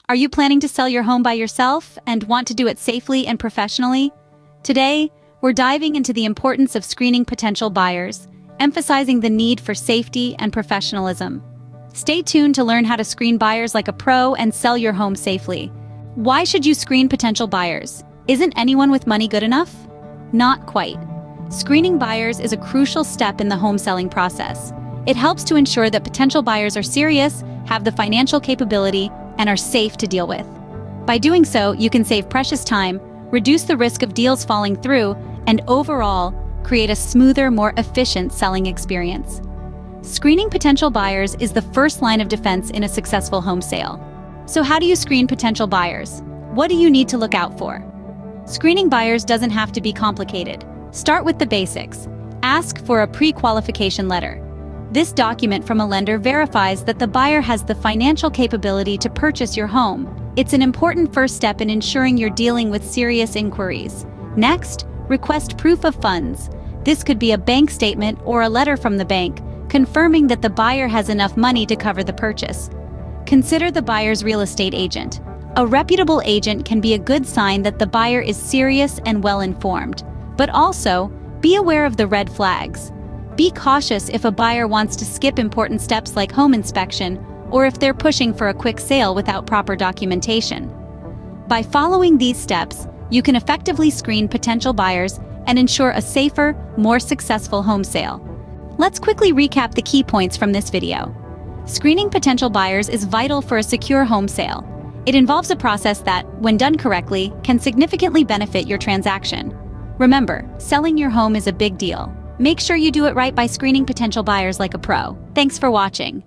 Are you planning to sell your home by yourself and want to do it safely and professionally? Today, we're diving into the importance of screening potential buyers, emphasizing the need for safety and professionalism. Stay tuned to learn how to screen buyers like a pro and sell your home safely. Why should you screen potential buyers? Isn't anyone with money good enough? Not quite. Screening buyers is a crucial step in the home selling process. It helps to ensure that potential buyers are serious, have the financial capability, and are safe to deal with. By doing so, you can save precious time, reduce the risk of deals falling through, and overall, create a smoother, more efficient selling experience. Screening potential buyers is the first line of defense in a successful home sale. So how do you screen potential buyers? What do you need to look out for? Screening buyers doesn't have to be complicated. Start with the basics. Ask for a pre-qualification letter. This document from a lender verifies that the buyer has the financial capability to purchase your home. It's an important first step in ensuring you're dealing with serious inquiries. Next, request proof of funds. This could be a bank statement or a letter from the bank, confirming that the buyer has enough money to cover the purchase. Consider the buyer's real estate agent. A reputable agent can be a good sign that the buyer is serious and well-informed. But also, be aware of the red flags. Be cautious if a buyer wants to skip important steps like home inspection or if they're pushing for a quick sale without proper documentation. By following these steps, you can effectively screen potential buyers and ensure a safer, more successful home sale. Let's quickly recap the key points from this video. Screening potential buyers is vital for a secure home sale. It involves a process that, when done correctly, can significantly benefit your transaction. Remember, selling your home is a big deal. Make sure you do it right by screening potential buyers like a pro. Thanks for watching.